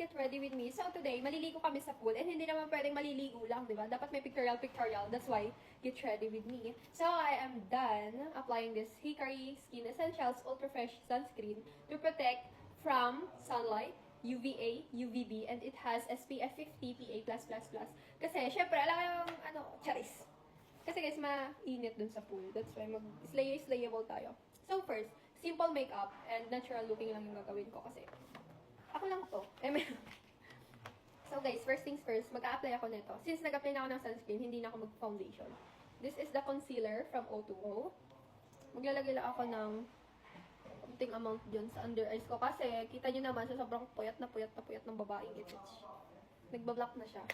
get ready with me. So today, maliligo kami sa pool. And hindi naman pwedeng maliligo lang, di ba? Dapat may pictorial. That's why, get ready with me. So I am done applying this Hikari Skin Essentials Ultra Fresh Sunscreen to protect from sunlight, UVA, UVB, and it has SPF 50 PA+++. Kasi, syempre, alam yung, charis. Kasi guys, mainit dun sa pool. That's why slayable tayo. So first, simple makeup and natural looking lang yung gagawin ko kasi ako lang to. So guys, first things first, mag-a-apply ako nito. Since nag-apply na ako ng sunscreen, hindi na ako mag-foundation. This is the concealer from O2O. Maglalagay lang ako ng kunting amount dyan sa under eyes ko. Kasi, kita nyo naman, sa sobrang puyat na puyat ng babaeng ito. Nagbablock na siya.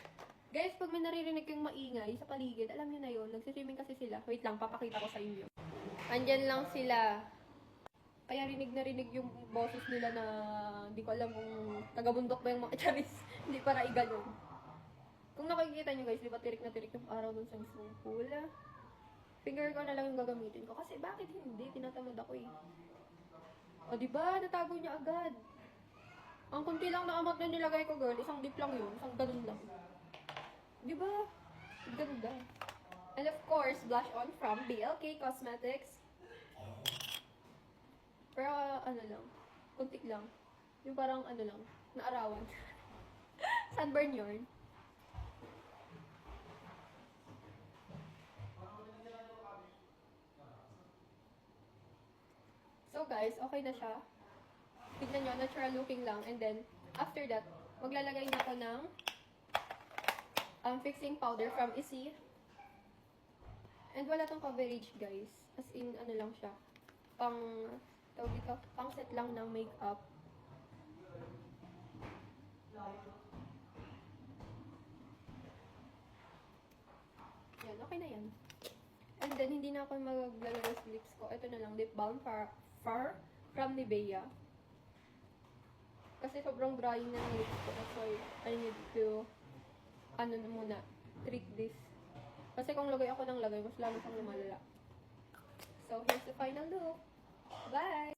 Guys, pag may naririnig kayong maingay sa paligid, alam nyo na yun. Nagsiswimming kasi sila. Wait lang, papakita ko sa inyo. Andyan lang sila. Kaya rinig na rinig yung boses nila na hindi ko alam kung taga-bundok ba yung mga charis. Hindi para igalong. Kung nakikita nyo guys, di ba tirik na tirik yung araw dun sa swimming pool? Finger ko na lang yung gagamitin ko. Kasi bakit hindi? Tinatamad ako eh. O diba? Natago niya agad. Ang kunti lang na amount na nilagay ko girl. Isang dip lang yun. Isang ganun lang. Diba? Ganda. And of course, blush on from BLK Cosmetics. Pero ano lang. Kuntik lang. Yung parang ano lang. Naarawan. Sunburn yun. So guys, okay na siya. Tignan nyo, natural looking lang. And then, after that, maglalagay na ako ng fixing powder from Issey. And wala tong coverage guys. As in, ano lang siya. Pang set lang ng makeup. Yan, okay na yan. And then, hindi na ako maglalagay sa lips ko. Ito na lang, lip balm from Nivea. Kasi sobrang drying na ng lips ko. That's why I need to, treat this. Kasi kung lagay ako ng lagay, mas lalo siyang lumalala. So, here's the final look. Bye!